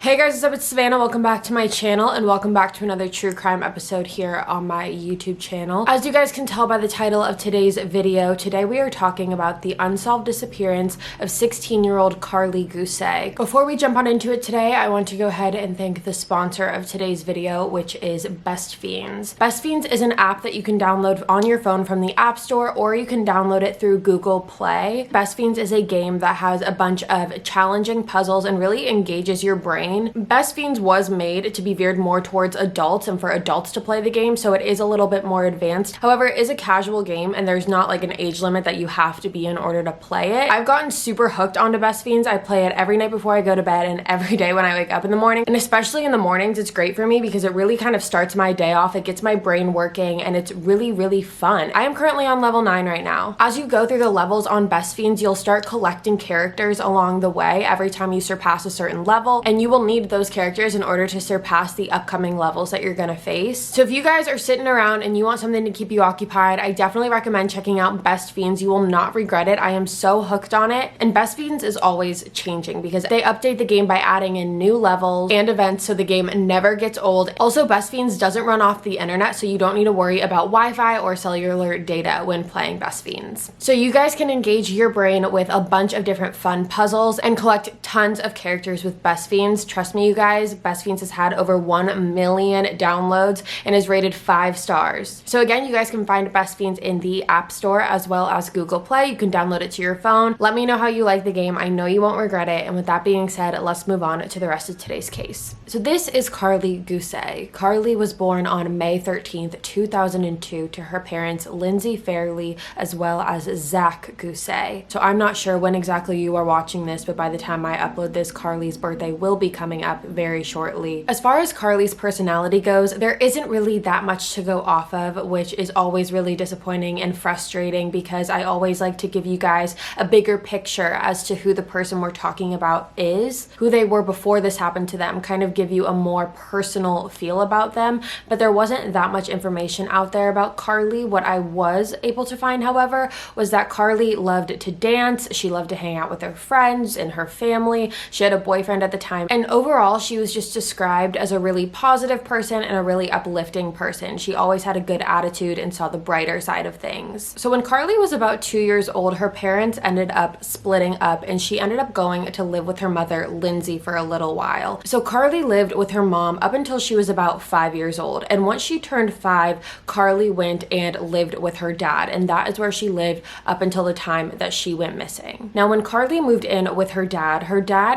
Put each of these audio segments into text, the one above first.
Hey guys, what's up? It's Savannah. Welcome back to my channel and welcome back to another true crime episode here on my YouTube channel. As you guys can tell by the title of today's video, today we are talking about the unsolved disappearance of 16-year-old Karlie Gusé. Before we jump on into it today, I want to go ahead and thank the sponsor of today's video, which is Best Fiends. Best Fiends is an app that you can download on your phone from the App Store, or you can download it through Google Play. Best Fiends is a game that has a bunch of challenging puzzles and really engages your brain. Best Fiends was made to be veered more towards adults and for adults to play the game, so it is a little bit more advanced. However, it is a casual game and there's not like an age limit that you have to be in order to play it. I've gotten super hooked onto Best Fiends. I play it every night before I go to bed and every day when I wake up in the morning. And especially in the mornings, it's great for me because it really kind of starts my day off. It gets my brain working and it's really, really fun. I am currently on level 9 right now. As you go through the levels on Best Fiends, you'll start collecting characters along the way every time you surpass a certain level, and you will need those characters in order to surpass the upcoming levels that you're gonna face. So if you guys are sitting around and you want something to keep you occupied, I definitely recommend checking out Best Fiends. You will not regret it. I am so hooked on it. And Best Fiends is always changing because they update the game by adding in new levels and events so the game never gets old. Also, Best Fiends doesn't run off the internet, so you don't need to worry about Wi-Fi or cellular data when playing Best Fiends. So you guys can engage your brain with a bunch of different fun puzzles and collect tons of characters with Best Fiends. Trust me, you guys, Best Fiends has had over 1 million downloads and is rated 5 stars. So again, you guys can find Best Fiends in the App Store as well as Google Play. You can download it to your phone. Let me know how you like the game. I know you won't regret it. And with that being said, let's move on to the rest of today's case. So this is Karlie Gusé. Karlie was born on May 13th, 2002 to her parents Lindsay Fairley as well as Zach Gusé. So I'm not sure when exactly you are watching this, but by the time I upload this, Karlie's birthday will be coming up very shortly. As far as Karlie's personality goes, there isn't really that much to go off of, which is always really disappointing and frustrating because I always like to give you guys a bigger picture as to who the person we're talking about is, who they were before this happened to them, kind of give you a more personal feel about them. But there wasn't that much information out there about Karlie. What I was able to find, however, was that Karlie loved to dance, she loved to hang out with her friends and her family, she had a boyfriend at the time, and overall she was just described as a really positive person and a really uplifting person. She always had a good attitude and saw the brighter side of things. So when Karlie was about 2 years old, her parents ended up splitting up and she ended up going to live with her mother, Lindsay, for a little while. So Karlie lived with her mom up until she was about 5 years old. And once she turned 5, Karlie went and lived with her dad. And that is where she lived up until the time that she went missing. Now, when Karlie moved in with her dad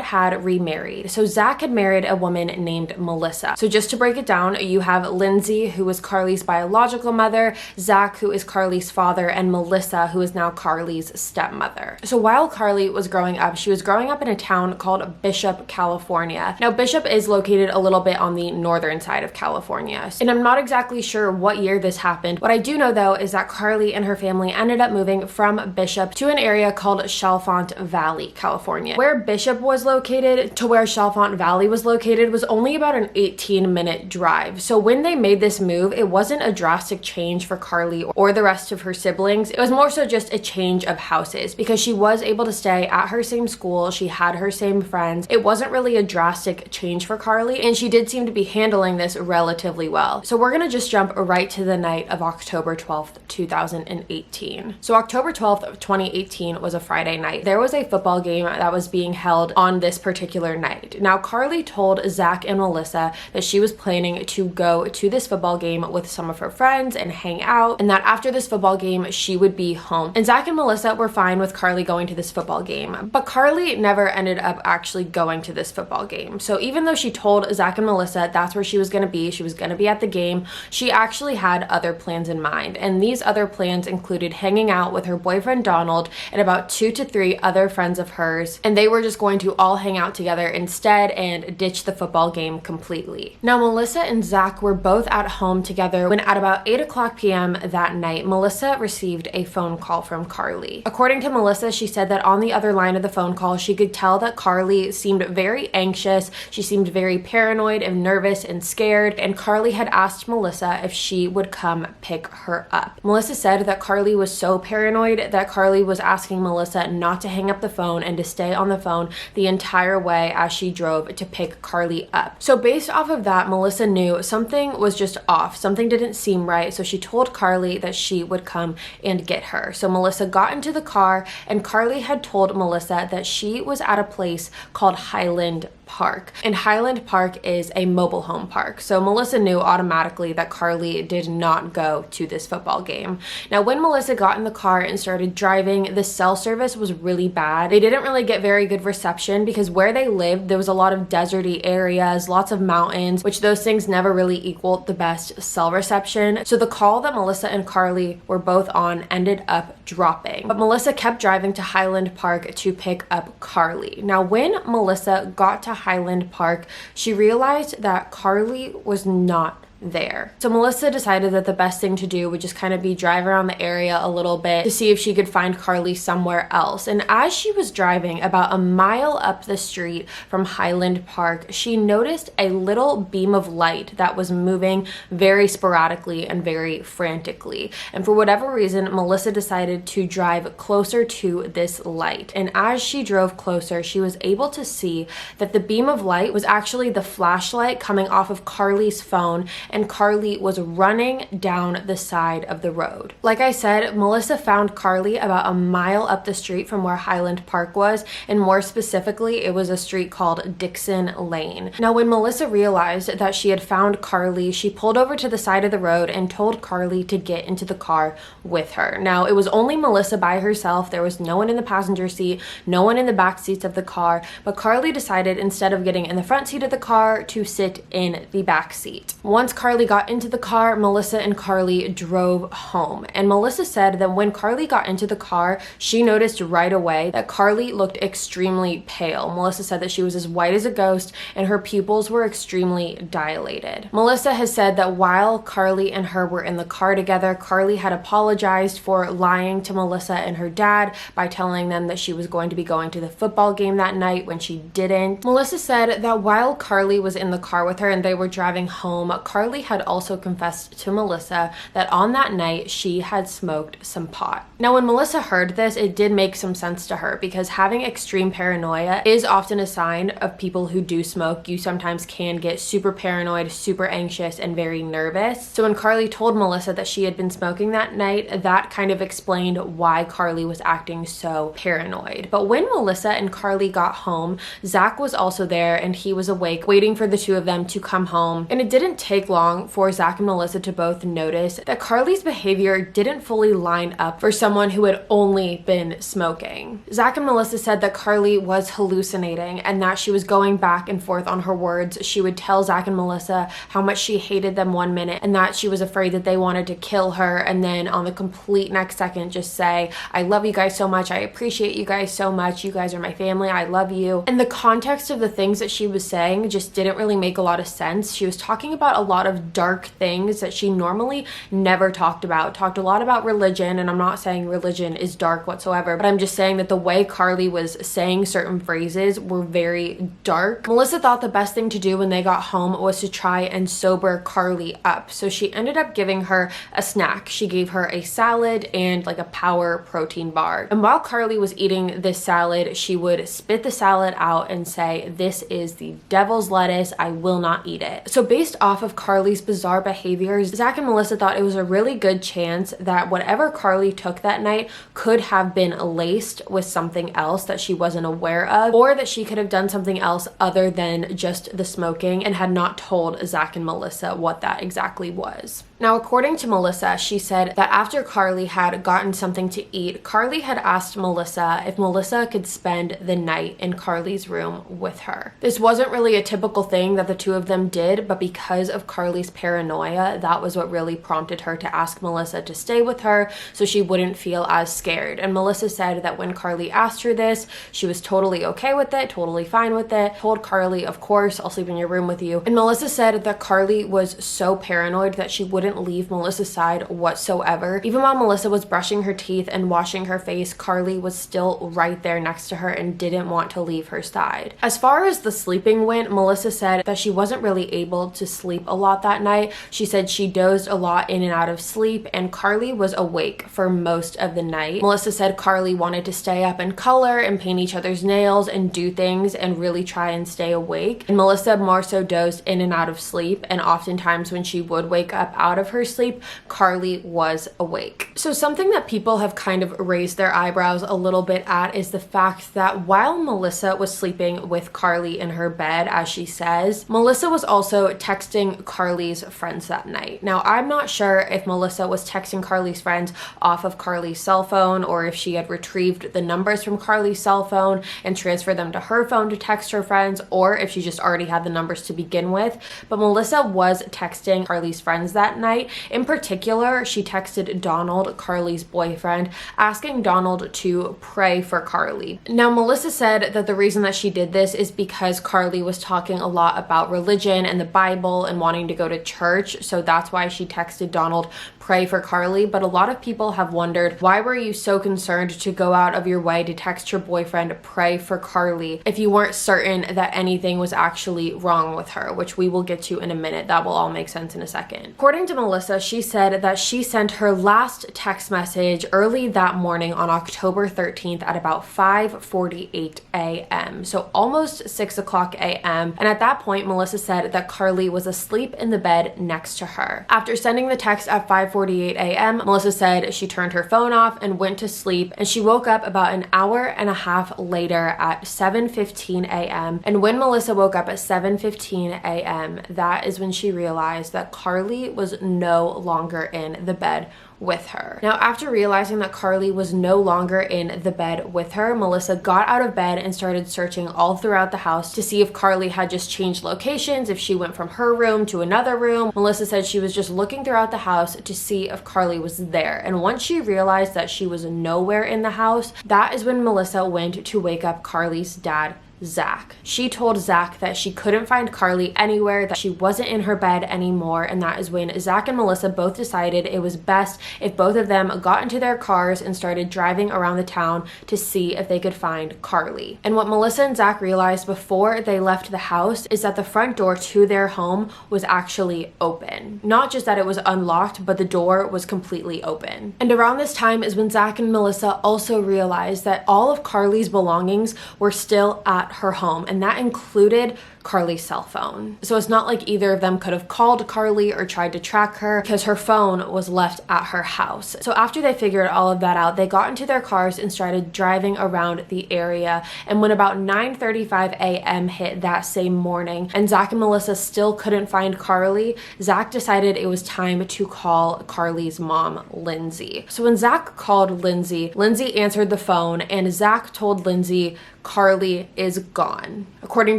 had remarried. So Zach had married a woman named Melissa. So just to break it down, you have Lindsay, who is Karlie's biological mother, Zach, who is Karlie's father, and Melissa, who is now Karlie's stepmother. So while Karlie was growing up, she was growing up in a town called Bishop, California. Now, Bishop is located a little bit on the northern side of California. And I'm not exactly sure what year this happened. What I do know, though, is that Karlie and her family ended up moving from Bishop to an area called Chalfont Valley, California. Where Bishop was located to where Chalfont Valley was located was only about an 18-minute drive. So when they made this move, it wasn't a drastic change for Karlie or the rest of her siblings. It was more so just a change of houses because she was able to stay at her same school. She had her same friends. It wasn't really a drastic change for Karlie, and she did seem to be handling this relatively well. So we're gonna just jump right to the night of October 12th, 2018. So October 12th of 2018 was a Friday night. There was a football game that was being held on this particular night. Now, Karlie told Zach and Melissa that she was planning to go to this football game with some of her friends and hang out, and that after this football game, she would be home. And Zach and Melissa were fine with Karlie going to this football game, but Karlie never ended up actually going to this football game. So even though she told Zach and Melissa that's where she was gonna be at the game, she actually had other plans in mind. And these other plans included hanging out with her boyfriend Donald and about 2 to 3 other friends of hers, and they were just going to all hang out together instead and ditch the football game completely. Now, Melissa and Zach were both at home together when at about 8:00 p.m. that night, Melissa received a phone call from Karlie. According to Melissa, she said that on the other line of the phone call, she could tell that Karlie seemed very anxious. She seemed very paranoid and nervous and scared, and Karlie had asked Melissa if she would come pick her up. Melissa said that Karlie was so paranoid that Karlie was asking Melissa not to hang up the phone and to stay on the phone the entire way as she drove drove to pick Karlie up. So based off of that, Melissa knew something was just off. Something didn't seem right. So she told Karlie that she would come and get her. So Melissa got into the car, and Karlie had told Melissa that she was at a place called Highland Park. And Highland Park is a mobile home park. So Melissa knew automatically that Karlie did not go to this football game. Now, when Melissa got in the car and started driving, the cell service was really bad. They didn't really get very good reception because where they lived, there was a lot of deserty areas, lots of mountains, which those things never really equaled the best cell reception. So the call that Melissa and Karlie were both on ended up dropping. But Melissa kept driving to Highland Park to pick up Karlie. Now, when Melissa got to Highland Park, she realized that Karlie was not there. So Melissa decided that the best thing to do would just kind of be drive around the area a little bit to see if she could find Karlie somewhere else. And as she was driving about a mile up the street from Highland Park, she noticed a little beam of light that was moving very sporadically and very frantically. And for whatever reason, Melissa decided to drive closer to this light. And as she drove closer, she was able to see that the beam of light was actually the flashlight coming off of Karlie's phone, and Karlie was running down the side of the road. Like I said, Melissa found Karlie about a mile up the street from where Highland Park was, and more specifically, it was a street called Dixon Lane. Now, when Melissa realized that she had found Karlie, she pulled over to the side of the road and told Karlie to get into the car with her. Now, it was only Melissa by herself. There was no one in the passenger seat, no one in the back seats of the car, but Karlie decided instead of getting in the front seat of the car to sit in the back seat. Once Karlie got into the car, Melissa and Karlie drove home. And Melissa said that when Karlie got into the car, she noticed right away that Karlie looked extremely pale. Melissa said that she was as white as a ghost and her pupils were extremely dilated. Melissa has said that while Karlie and her were in the car together, Karlie had apologized for lying to Melissa and her dad by telling them that she was going to be going to the football game that night when she didn't. Melissa said that while Karlie was in the car with her and they were driving home, Karlie had also confessed to Melissa that on that night she had smoked some pot. Now, when Melissa heard this, it did make some sense to her because having extreme paranoia is often a sign of people who do smoke. You sometimes can get super paranoid, super anxious, and very nervous. So when Karlie told Melissa that she had been smoking that night, that kind of explained why Karlie was acting so paranoid. But when Melissa and Karlie got home, Zach was also there and he was awake waiting for the two of them to come home. And it didn't take long for Zach and Melissa to both notice that Karlie's behavior didn't fully line up for someone who had only been smoking. Zach and Melissa said that Karlie was hallucinating and that she was going back and forth on her words. She would tell Zach and Melissa how much she hated them one minute and that she was afraid that they wanted to kill her, and then on the complete next second just say, I love you guys so much, I appreciate you guys so much, you guys are my family, I love you. And the context of the things that she was saying just didn't really make a lot of sense. She was talking about a lot of dark things that she normally never talked about. Talked a lot about religion, and I'm not saying religion is dark whatsoever, but I'm just saying that the way Karlie was saying certain phrases were very dark. Melissa thought the best thing to do when they got home was to try and sober Karlie up. So she ended up giving her a snack. She gave her a salad and like a power protein bar. And while Karlie was eating this salad, she would spit the salad out and say, this is the devil's lettuce, I will not eat it. So based off of Karlie's bizarre behaviors, Zach and Melissa thought it was a really good chance that whatever Karlie took that night could have been laced with something else that she wasn't aware of, or that she could have done something else other than just the smoking and had not told Zach and Melissa what that exactly was. Now, according to Melissa, she said that after Karlie had gotten something to eat, Karlie had asked Melissa if Melissa could spend the night in Karlie's room with her. This wasn't really a typical thing that the two of them did, but because of Karlie's paranoia, that was what really prompted her to ask Melissa to stay with her so she wouldn't feel as scared. And Melissa said that when Karlie asked her this, she was totally okay with it, totally fine with it, told Karlie, of course, I'll sleep in your room with you. And Melissa said that Karlie was so paranoid that she wouldn't leave Melissa's side whatsoever. Even while Melissa was brushing her teeth and washing her face, Karlie was still right there next to her and didn't want to leave her side. As far as the sleeping went, Melissa said that she wasn't really able to sleep a lot lot that night. She said she dozed a lot in and out of sleep, and Karlie was awake for most of the night. Melissa said Karlie wanted to stay up and color and paint each other's nails and do things and really try and stay awake. And Melissa more so dozed in and out of sleep, and oftentimes when she would wake up out of her sleep, Karlie was awake. So something that people have kind of raised their eyebrows a little bit at is the fact that while Melissa was sleeping with Karlie in her bed, as she says, Melissa was also texting Karlie's friends that night. Now, I'm not sure if Melissa was texting Karlie's friends off of Karlie's cell phone, or if she had retrieved the numbers from Karlie's cell phone and transferred them to her phone to text her friends, or if she just already had the numbers to begin with. But Melissa was texting Karlie's friends that night. In particular, she texted Donald, Karlie's boyfriend, asking Donald to pray for Karlie. Now, Melissa said that the reason that she did this is because Karlie was talking a lot about religion and the Bible and wanting to go to church, so that's why she texted Donald, pray for Karlie. But a lot of people have wondered, why were you so concerned to go out of your way to text your boyfriend, pray for Karlie, if you weren't certain that anything was actually wrong with her, which we will get to in a minute. That will all make sense in a second. According to Melissa, she said that she sent her last text message early that morning on October 13th at about 5:48 a.m. So almost 6 o'clock a.m. And at that point, Melissa said that Karlie was asleep in the bed next to her. After sending the text at 5:48 a.m., Melissa said she turned her phone off and went to sleep, and she woke up about an hour and a half later at 7:15 a.m. And when Melissa woke up at 7:15 a.m., that is when she realized that Karlie was no longer in the bed with her. Now, after realizing that Karlie was no longer in the bed with her, Melissa got out of bed and started searching all throughout the house to see if Karlie had just changed locations, if she went from her room to another room. Melissa said she was just looking throughout the house to see if Karlie was there. And once she realized that she was nowhere in the house, that is when Melissa went to wake up Karlie's dad, Zach. She told Zach that she couldn't find Karlie anywhere, that she wasn't in her bed anymore, and that is when Zach and Melissa both decided it was best if both of them got into their cars and started driving around the town to see if they could find Karlie. And what Melissa and Zach realized before they left the house is that the front door to their home was actually open. Not just that it was unlocked, but the door was completely open. And around this time is when Zach and Melissa also realized that all of Karlie's belongings were still at her home, and that included Karlie's cell phone. So it's not like either of them could have called Karlie or tried to track her, because her phone was left at her house. So after they figured all of that out, they got into their cars and started driving around the area. And when about 9:35 a.m. hit that same morning and Zach and Melissa still couldn't find Karlie, Zach decided it was time to call Karlie's mom, Lindsay. So when Zach called Lindsay, Lindsay answered the phone, and Zach told Lindsay, Karlie is gone. According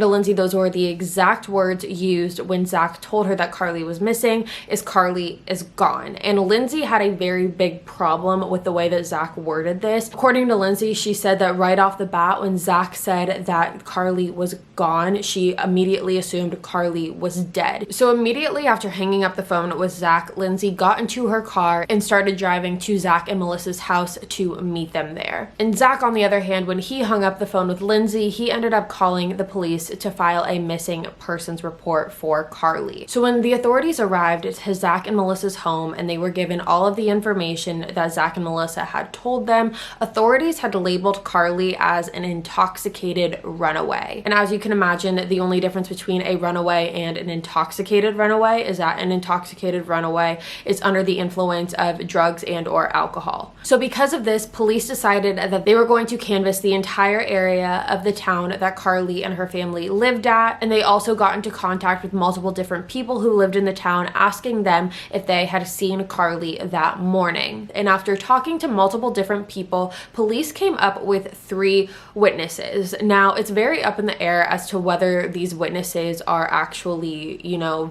to Lindsay, those were the exact words used when Zach told her that Karlie was missing, is Karlie is gone. And Lindsay had a very big problem with the way that Zach worded this. According to Lindsay, she said that right off the bat, when Zach said that Karlie was gone, she immediately assumed Karlie was dead. So immediately after hanging up the phone with Zach, Lindsay got into her car and started driving to Zach and Melissa's house to meet them there. And Zach, on the other hand, when he hung up the phone with Lindsay, he ended up calling the police to file a missing persons report for Karlie. So when the authorities arrived to Zach and Melissa's home and they were given all of the information that Zach and Melissa had told them, authorities had labeled Karlie as an intoxicated runaway. And as you can imagine, the only difference between a runaway and an intoxicated runaway is that an intoxicated runaway is under the influence of drugs and or alcohol. So because of this, police decided that they were going to canvass the entire area of the town that Karlie and her family lived at, and they also got into contact with multiple different people who lived in the town, asking them if they had seen Karlie that morning. And after talking to multiple different people, police came up with 3 witnesses. Now, it's very up in the air as to whether these witnesses are actually,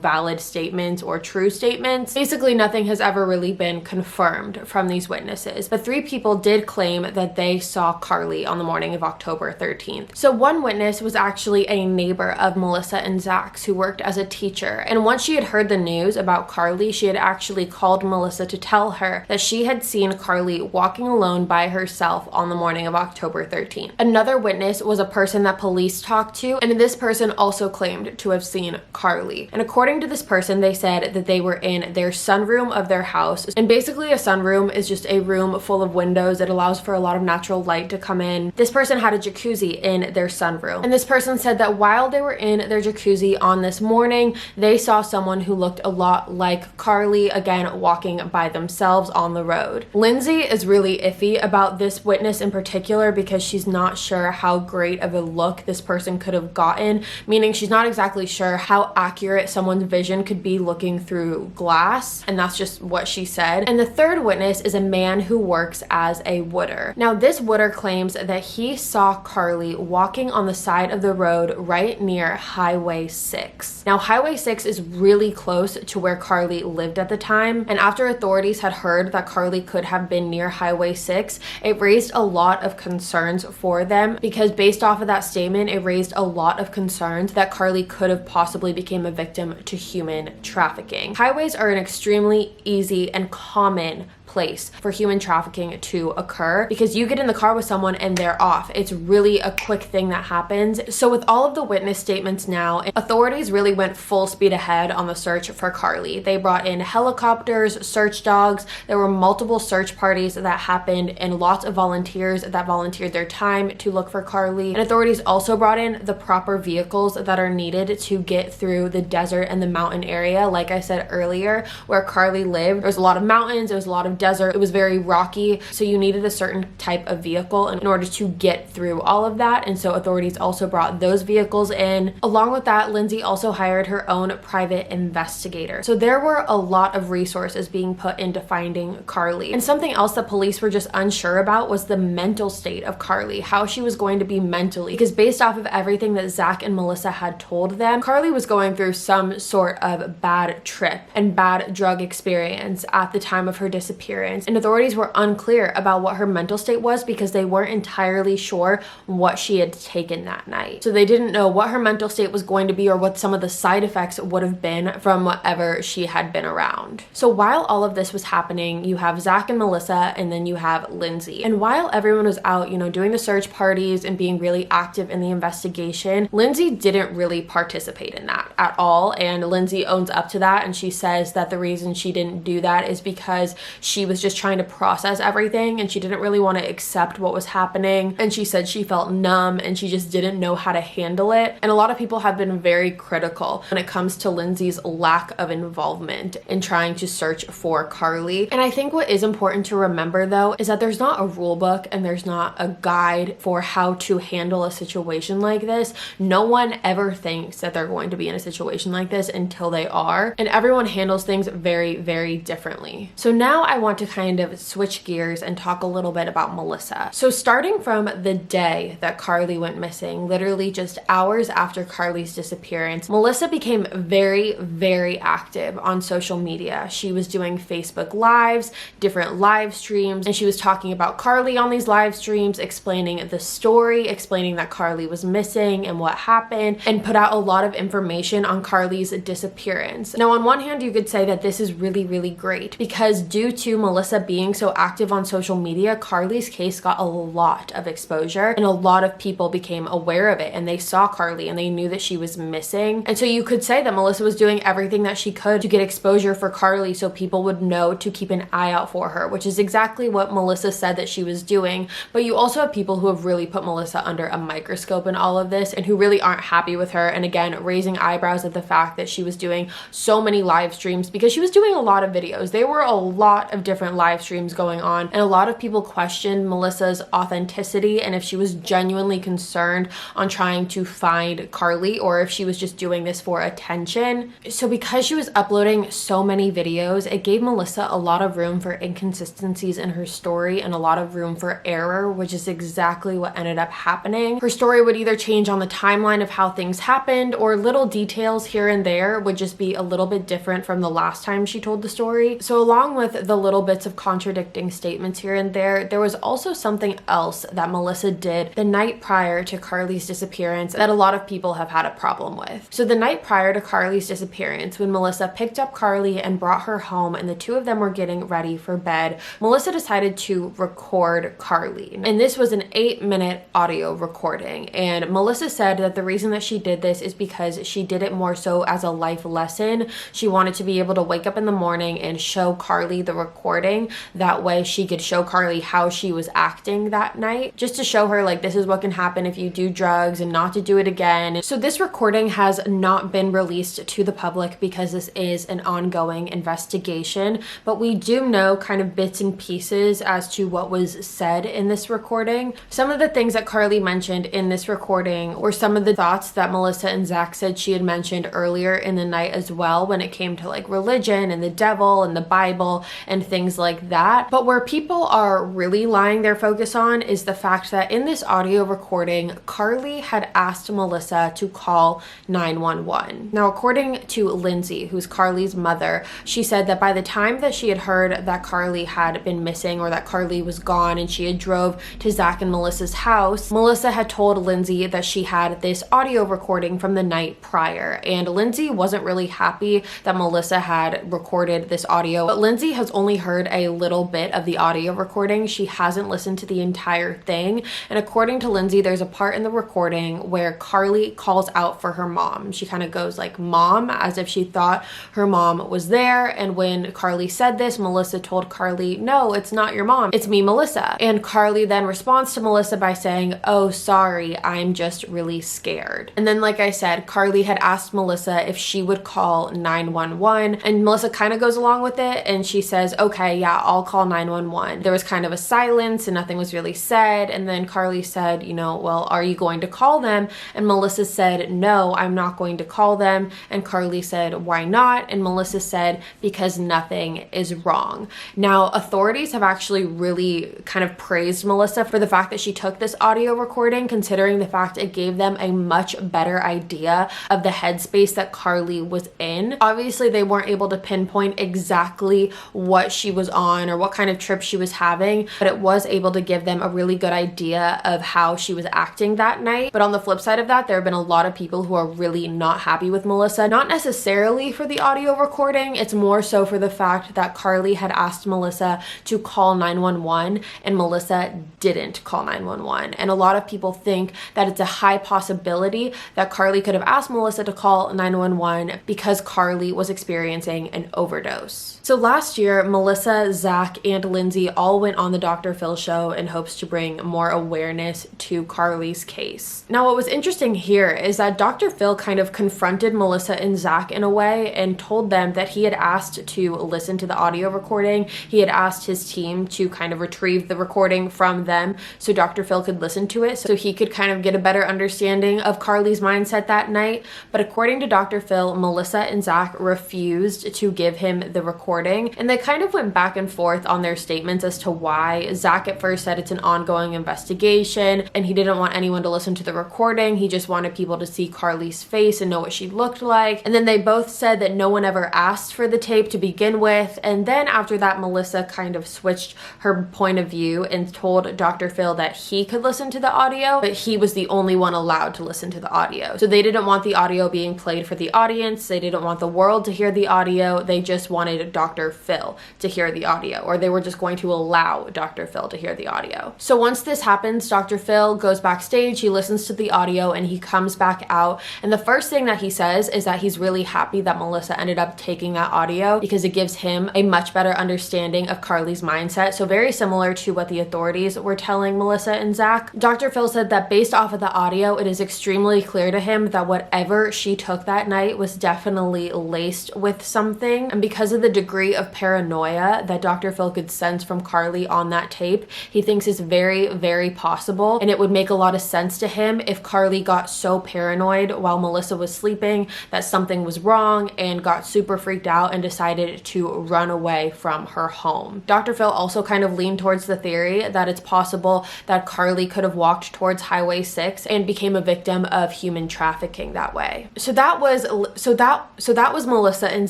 valid statements or true statements. Basically, nothing has ever really been confirmed from these witnesses. But 3 people did claim that they saw Karlie on the morning of October 13th. So one witness was actually a neighbor of of Melissa and Zach's, who worked as a teacher. And once she had heard the news about Karlie, she had actually called Melissa to tell her that she had seen Karlie walking alone by herself on the morning of October 13th. Another witness was a person that police talked to, and this person also claimed to have seen Karlie. And according to this person, they said that they were in their sunroom of their house. And basically a sunroom is just a room full of windows. It allows for a lot of natural light to come in. This person had a jacuzzi in their sunroom. And this person said that while they were in their jacuzzi on this morning, they saw someone who looked a lot like Karlie, again, walking by themselves on the road. Lindsay is really iffy about this witness in particular because she's not sure how great of a look this person could have gotten, meaning she's not exactly sure how accurate someone's vision could be looking through glass, and that's just what she said. And the third witness is a man who works as a wooder. Now, this wooder claims that he saw Karlie walking on the side of the road right near Highway 6. Now, Highway 6 is really close to where Karlie lived at the time, and after authorities had heard that Karlie could have been near Highway 6, it raised a lot of concerns for them, because based off of that statement, it raised a lot of concerns that Karlie could have possibly become a victim to human trafficking. Highways are an extremely easy and common place for human trafficking to occur because you get in the car with someone and they're off. It's really a quick thing that happens. So with all of the witness statements now, authorities really went full speed ahead on the search for Karlie. They brought in helicopters, search dogs. There were multiple search parties that happened and lots of volunteers that volunteered their time to look for Karlie. And authorities also brought in the proper vehicles that are needed to get through the desert and the mountain area. Like I said earlier, where Karlie lived, there was a lot of mountains, there was a lot of desert, it was very rocky, so you needed a certain type of vehicle in order to get through all of that. And so authorities also brought those vehicles in. Along with that, Lindsay also hired her own private investigator. So there were a lot of resources being put into finding Karlie. And something else that police were just unsure about was the mental state of Karlie, how she was going to be mentally, because based off of everything that Zach and Melissa had told them, Karlie was going through some sort of bad trip and bad drug experience at the time of her disappearance. And authorities were unclear about what her mental state was because they weren't entirely sure what she had taken that night. So they didn't know what her mental state was going to be or what some of the side effects would have been from whatever she had been around. So while all of this was happening, you have Zach and Melissa, and then you have Lindsay. And while everyone was out, doing the search parties and being really active in the investigation, Lindsay didn't really participate in that at all. And Lindsay owns up to that, and she says that the reason she didn't do that is because she was just trying to process everything and she didn't really want to accept what was happening. And she said she felt numb and she just didn't know how to handle it. And a lot of people have been very critical when it comes to Lindsay's lack of involvement in trying to search for Karlie. And I think what is important to remember though is that there's not a rule book and there's not a guide for how to handle a situation like this. No one ever thinks that they're going to be in a situation like this until they are. And everyone handles things very, very differently. So now I want to kind of switch gears and talk a little bit about Melissa. So starting from the day that Karlie went missing, literally just hours after Karlie's disappearance, Melissa became very, very active on social media. She was doing Facebook Lives, different live streams, and she was talking about Karlie on these live streams, explaining the story, explaining that Karlie was missing and what happened, and put out a lot of information on Karlie's disappearance. Now, on one hand, you could say that this is really, really great because due to Melissa being so active on social media, Karlie's case got a lot of exposure and a lot of people became aware of it and they saw Karlie and they knew that she was missing. And so you could say that Melissa was doing everything that she could to get exposure for Karlie so people would know to keep an eye out for her, which is exactly what Melissa said that she was doing. But you also have people who have really put Melissa under a microscope in all of this and who really aren't happy with her, and again raising eyebrows at the fact that she was doing so many live streams because she was doing a lot of videos. There were a lot of different live streams going on, and a lot of people questioned Melissa's authenticity and if she was genuinely concerned on trying to find Karlie or if she was just doing this for attention. So because she was uploading so many videos, it gave Melissa a lot of room for inconsistencies in her story and a lot of room for error, which is exactly what ended up happening. Her story would either change on the timeline of how things happened, or little details here and there would just be a little bit different from the last time she told the story. So along with the little bits of contradicting statements here and there was also something else that Melissa did the night prior to Karlie's disappearance that a lot of people have had a problem with. So the night prior to Karlie's disappearance, when Melissa picked up Karlie and brought her home and the two of them were getting ready for bed, Melissa decided to record Karlie. And this was an 8-minute audio recording. And Melissa said that the reason that she did this is because she did it more so as a life lesson. She wanted to be able to wake up in the morning and show Karlie the recording. That way she could show Karlie how she was acting that night, just to show her like this is what can happen if you do drugs and not to do it again. So this recording has not been released to the public because this is an ongoing investigation, but we do know kind of bits and pieces as to what was said in this recording. Some of the things that Karlie mentioned in this recording were some of the thoughts that Melissa and Zach said she had mentioned earlier in the night as well, when it came to like religion and the devil and the Bible and things like that. But where people are really lying their focus on is the fact that in this audio recording, Karlie had asked Melissa to call 911. Now, according to Lindsay, who's Karlie's mother, she said that by the time that she had heard that Karlie had been missing or that Karlie was gone and she had drove to Zach and Melissa's house, Melissa had told Lindsay that she had this audio recording from the night prior. And Lindsay wasn't really happy that Melissa had recorded this audio, but Lindsay has only heard a little bit of the audio recording. She hasn't listened to the entire thing. And according to Lindsay, there's a part in the recording where Karlie calls out for her mom. She kind of goes like, "Mom," as if she thought her mom was there. And when Karlie said this, Melissa told Karlie, "No, it's not your mom. It's me, Melissa." And Karlie then responds to Melissa by saying, "Oh, sorry, I'm just really scared." And then, like I said, Karlie had asked Melissa if she would call 911, and Melissa kind of goes along with it and she says, "Okay, yeah, I'll call 911. There was kind of a silence and nothing was really said. And then Karlie said, "Well, are you going to call them?" And Melissa said, "No, I'm not going to call them." And Karlie said, "Why not?" And Melissa said, "Because nothing is wrong." Now, authorities have actually really kind of praised Melissa for the fact that she took this audio recording, considering the fact it gave them a much better idea of the headspace that Karlie was in. Obviously, they weren't able to pinpoint exactly what she was on or what kind of trip she was having, but it was able to give them a really good idea of how she was acting that night. But on the flip side of that, there have been a lot of people who are really not happy with Melissa, not necessarily for the audio recording. It's more so for the fact that Karlie had asked Melissa to call 911 and Melissa didn't call 911. And a lot of people think that it's a high possibility that Karlie could have asked Melissa to call 911 because Karlie was experiencing an overdose. So last year, Melissa, Zach, and Lindsay all went on the Dr. Phil show in hopes to bring more awareness to Karlie's case. Now, what was interesting here is that Dr. Phil kind of confronted Melissa and Zach in a way and told them that he had asked to listen to the audio recording. He had asked his team to kind of retrieve the recording from them so Dr. Phil could listen to it, so he could kind of get a better understanding of Karlie's mindset that night. But according to Dr. Phil, Melissa and Zach refused to give him the recording, and they kind of went back and forth on their statements as to why. Zach at first said it's an ongoing investigation and he didn't want anyone to listen to the recording. He just wanted people to see Karlie's face and know what she looked like. And then they both said that no one ever asked for the tape to begin with. And then after that, Melissa kind of switched her point of view and told Dr. Phil that he could listen to the audio, but he was the only one allowed to listen to the audio. So they didn't want the audio being played for the audience. They didn't want the world to hear the audio. They just wanted Dr. Phil to hear the audio, or they were just going to allow Dr. Phil to hear the audio. So once this happens, Dr. Phil goes backstage, he listens to the audio, and he comes back out. And the first thing that he says is that he's really happy that Melissa ended up taking that audio because it gives him a much better understanding of Karlie's mindset. So very similar to what the authorities were telling Melissa and Zach. Dr. Phil said that based off of the audio, it is extremely clear to him that whatever she took that night was definitely laced with something. And because of the degree of paranoia that Dr. Phil could sense from Karlie on that tape, he thinks is very, very possible. And it would make a lot of sense to him if Karlie got so paranoid while Melissa was sleeping that something was wrong and got super freaked out and decided to run away from her home. Dr. Phil also kind of leaned towards the theory that it's possible that Karlie could have walked towards Highway 6 and became a victim of human trafficking that way. So that was Melissa and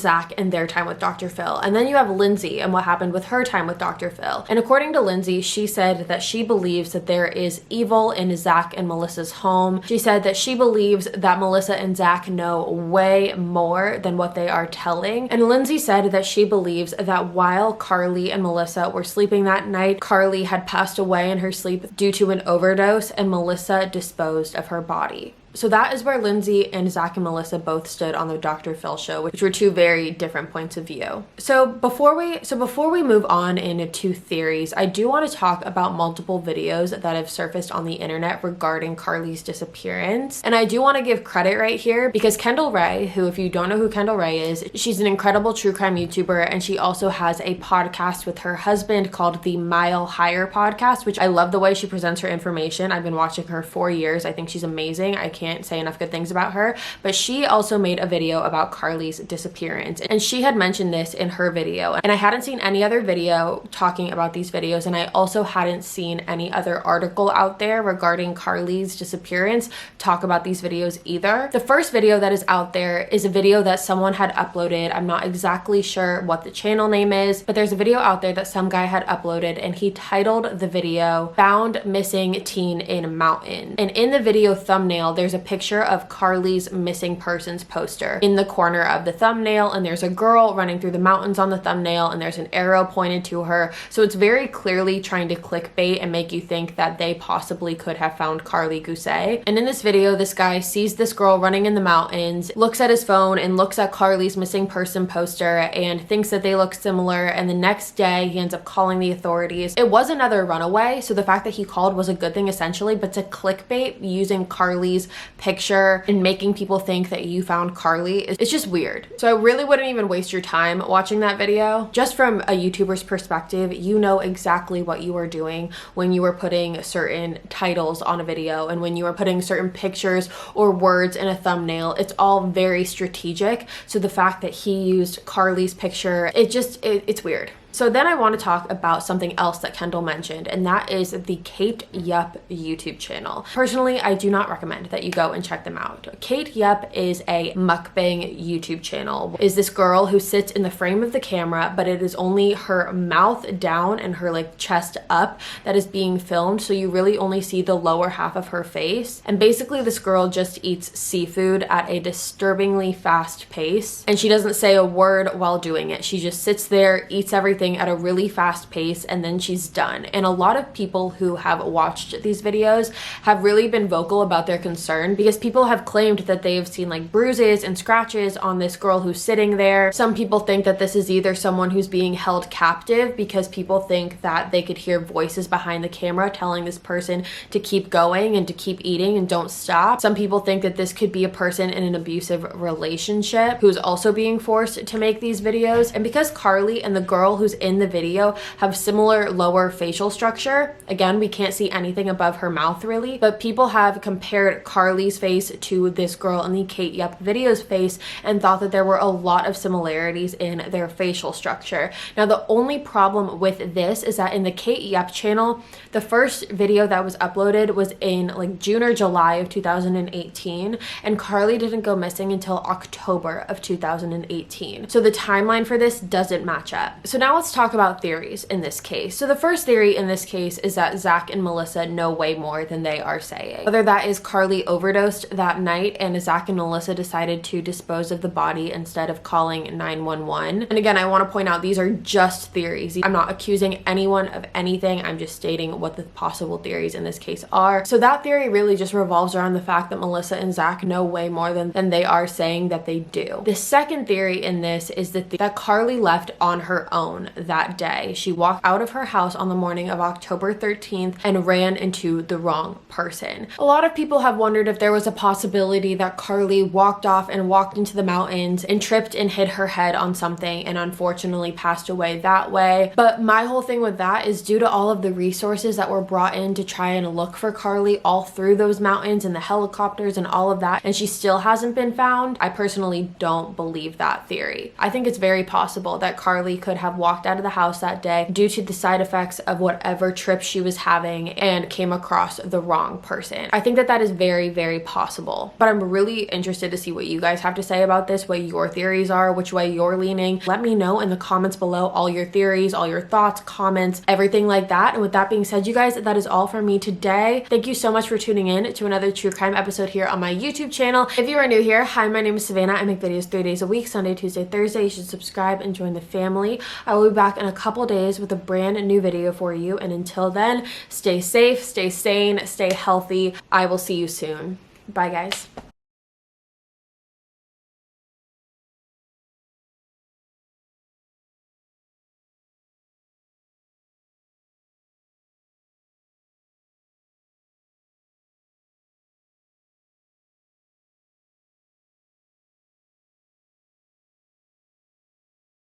Zach and their time with Dr. Phil. And then you have Lindsay, Lindsay and what happened with her time with Dr. Phil. And according to Lindsay, she said that she believes that there is evil in Zach and Melissa's home. She said that she believes that Melissa and Zach know way more than what they are telling. And Lindsay said that she believes that while Karlie and Melissa were sleeping that night, Karlie had passed away in her sleep due to an overdose and Melissa disposed of her body. So that is where Lindsay and Zach and Melissa both stood on the Dr. Phil show, which were two very different points of view. So before we move on into theories, I do want to talk about multiple videos that have surfaced on the internet regarding Karlie's disappearance. And I do want to give credit right here because Kendall Rae, who, if you don't know who Kendall Rae is, she's an incredible true crime YouTuber, and she also has a podcast with her husband called the Mile Higher podcast, which I love the way she presents her information. I've been watching her for years. I think she's amazing. I can't say enough good things about her. But she also made a video about Karlie's disappearance, and she had mentioned this in her video, and I hadn't seen any other video talking about these videos, and I also hadn't seen any other article out there regarding Karlie's disappearance talk about these videos either. The first video that is out there is a video that someone had uploaded. I'm not exactly sure what the channel name is, but there's a video out there that some guy had uploaded, and he titled the video "Found Missing Teen in Mountain." And in the video thumbnail, there's a picture of Karlie's missing persons poster in the corner of the thumbnail, and there's a girl running through the mountains on the thumbnail, and there's an arrow pointed to her. So it's very clearly trying to clickbait and make you think that they possibly could have found Karlie Gusé. And in this video, this guy sees this girl running in the mountains, looks at his phone and looks at Karlie's missing person poster and thinks that they look similar, and the next day he ends up calling the authorities. It was another runaway, so the fact that he called was a good thing essentially, but to clickbait using Karlie's picture and making people think that you found Karlie, it's just weird. So I really wouldn't even waste your time watching that video. Just from a YouTuber's perspective, you know exactly what you are doing when you are putting certain titles on a video and when you are putting certain pictures or words in a thumbnail. It's all very strategic. So the fact that he used Karlie's picture, it's weird. So then I want to talk about something else that Kendall mentioned, and that is the Kate Yup YouTube channel. Personally, I do not recommend that you go and check them out. Kate Yup is a mukbang YouTube channel. Is this girl who sits in the frame of the camera, but it is only her mouth down and her chest up that is being filmed, so you really only see the lower half of her face. And basically this girl just eats seafood at a disturbingly fast pace, and she doesn't say a word while doing it. She just sits there, eats everything at a really fast pace, and then she's done. And a lot of people who have watched these videos have really been vocal about their concern because people have claimed that they have seen bruises and scratches on this girl who's sitting there. Some people think that this is either someone who's being held captive because people think that they could hear voices behind the camera telling this person to keep going and to keep eating and don't stop. Some people think that this could be a person in an abusive relationship who's also being forced to make these videos. And because Karlie and the girl who's in the video have similar lower facial structure, again, we can't see anything above her mouth really, but people have compared Karlie's face to this girl in the Kate Yup video's face and thought that there were a lot of similarities in their facial structure. Now, the only problem with this is that in the Kate Yup channel, the first video that was uploaded was in June or July of 2018, and Karlie didn't go missing until October of 2018. So the timeline for this doesn't match up. So now let's talk about theories in this case. So the first theory in this case is that Zach and Melissa know way more than they are saying. Whether that is Karlie overdosed that night and Zach and Melissa decided to dispose of the body instead of calling 911. And again, I want to point out these are just theories. I'm not accusing anyone of anything. I'm just stating what the possible theories in this case are. So that theory really just revolves around the fact that Melissa and Zach know way more than they are saying that they do. The second theory in this is that Karlie left on her own that day. She walked out of her house on the morning of October 13th and ran into the wrong person. A lot of people have wondered if there was a possibility that Karlie walked off and walked into the mountains and tripped and hit her head on something and unfortunately passed away that way. But my whole thing with that is due to all of the resources that were brought in to try and look for Karlie all through those mountains and the helicopters and all of that, and she still hasn't been found. I personally don't believe that theory. I think it's very possible that Karlie could have walked walked out of the house that day due to the side effects of whatever trip she was having and came across the wrong person. I think that that is very, very possible. But I'm really interested to see what you guys have to say about this, what your theories are, which way you're leaning. Let me know in the comments below all your theories, all your thoughts, comments, everything like that. And with that being said, you guys, that is all for me today. Thank you so much for tuning in to another true crime episode here on my YouTube channel. If you are new here, hi, my name is Savannah. I make videos 3 days a week, Sunday, Tuesday, Thursday. You should subscribe and join the family. I will be back in a couple days with a brand new video for you. And until then, stay safe, stay sane, stay healthy. I will see you soon. Bye, guys.